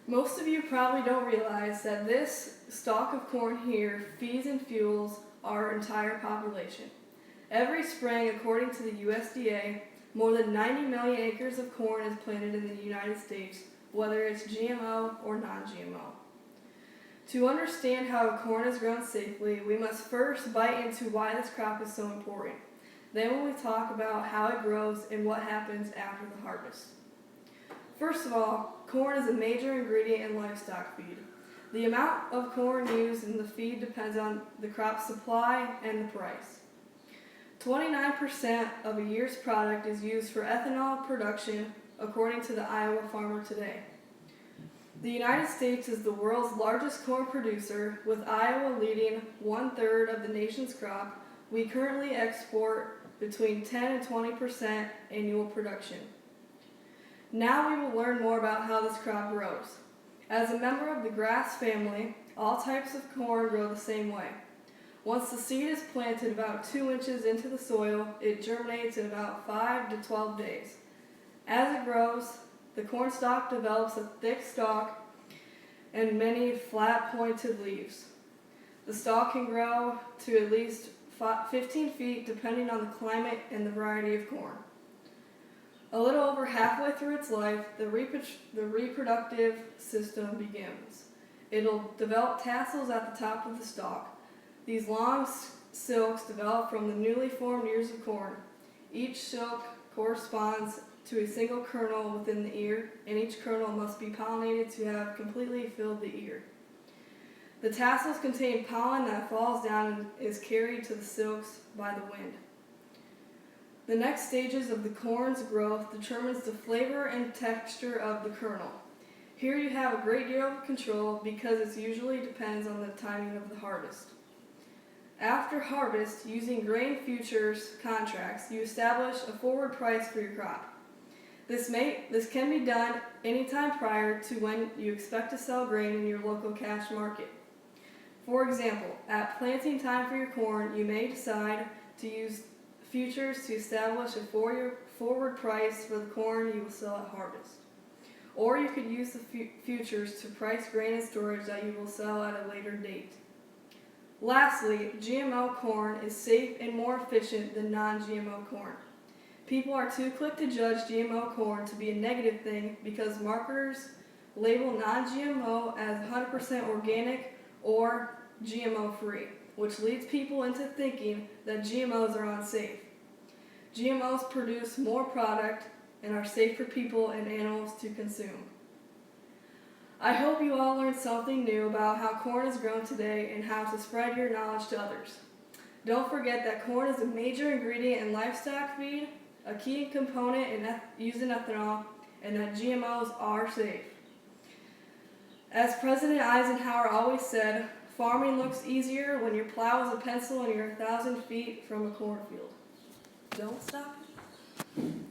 Most of you probably don't realize that this stalk of corn here feeds and fuels our entire population. Every spring, according to the USDA, more than 90 million acres of corn is planted in the United States, whether it's GMO or non-GMO. To understand how corn is grown safely, we must first bite into why this crop is so important. Then we talk about how it grows and what happens after the harvest. First of all, corn is a major ingredient in livestock feed. The amount of corn used in the feed depends on the crop supply and the price. 29% of a year's product is used for ethanol production, according to the Iowa Farmer Today. The United States is the world's largest corn producer, with Iowa leading 1/3 of the nation's crop. We currently export between 10 and 20% annual production. Now we will learn more about how this crop grows. As a member of the grass family, all types of corn grow the same way. Once the seed is planted about 2 inches into the soil, it germinates in about 5 to 12 days. As it grows, the corn stalk develops a thick stalk and many flat pointed leaves. The stalk can grow to at least 15 feet depending on the climate and the variety of corn. A little over halfway through its life, the reproductive system begins. It'll develop tassels at the top of the stalk. These long silks develop from the newly formed ears of corn. Each silk corresponds to a single kernel within the ear, and each kernel must be pollinated to have completely filled the ear. The tassels contain pollen that falls down and is carried to the silks by the wind. The next stages of the corn's growth determines the flavor and texture of the kernel. Here you have a great deal of control because it usually depends on the timing of the harvest. After harvest, using grain futures contracts, you establish a forward price for your crop. This can be done anytime prior to when you expect to sell grain in your local cash market. For example, at planting time for your corn, you may decide to use futures to establish a forward price for the corn you will sell at harvest. Or you could use the futures to price grain in storage that you will sell at a later date. Lastly, GMO corn is safe and more efficient than non-GMO corn. People are too quick to judge GMO corn to be a negative thing because marketers label non-GMO as 100% organic or GMO-free, which leads people into thinking that GMOs are unsafe. GMOs produce more product and are safe for people and animals to consume. I hope you all learned something new about how corn is grown today and how to spread your knowledge to others. Don't forget that corn is a major ingredient in livestock feed, a key component used in ethanol, and that GMOs are safe. As President Eisenhower always said, farming looks easier when your plow is a pencil and you're 1,000 feet from a cornfield. Don't stop it.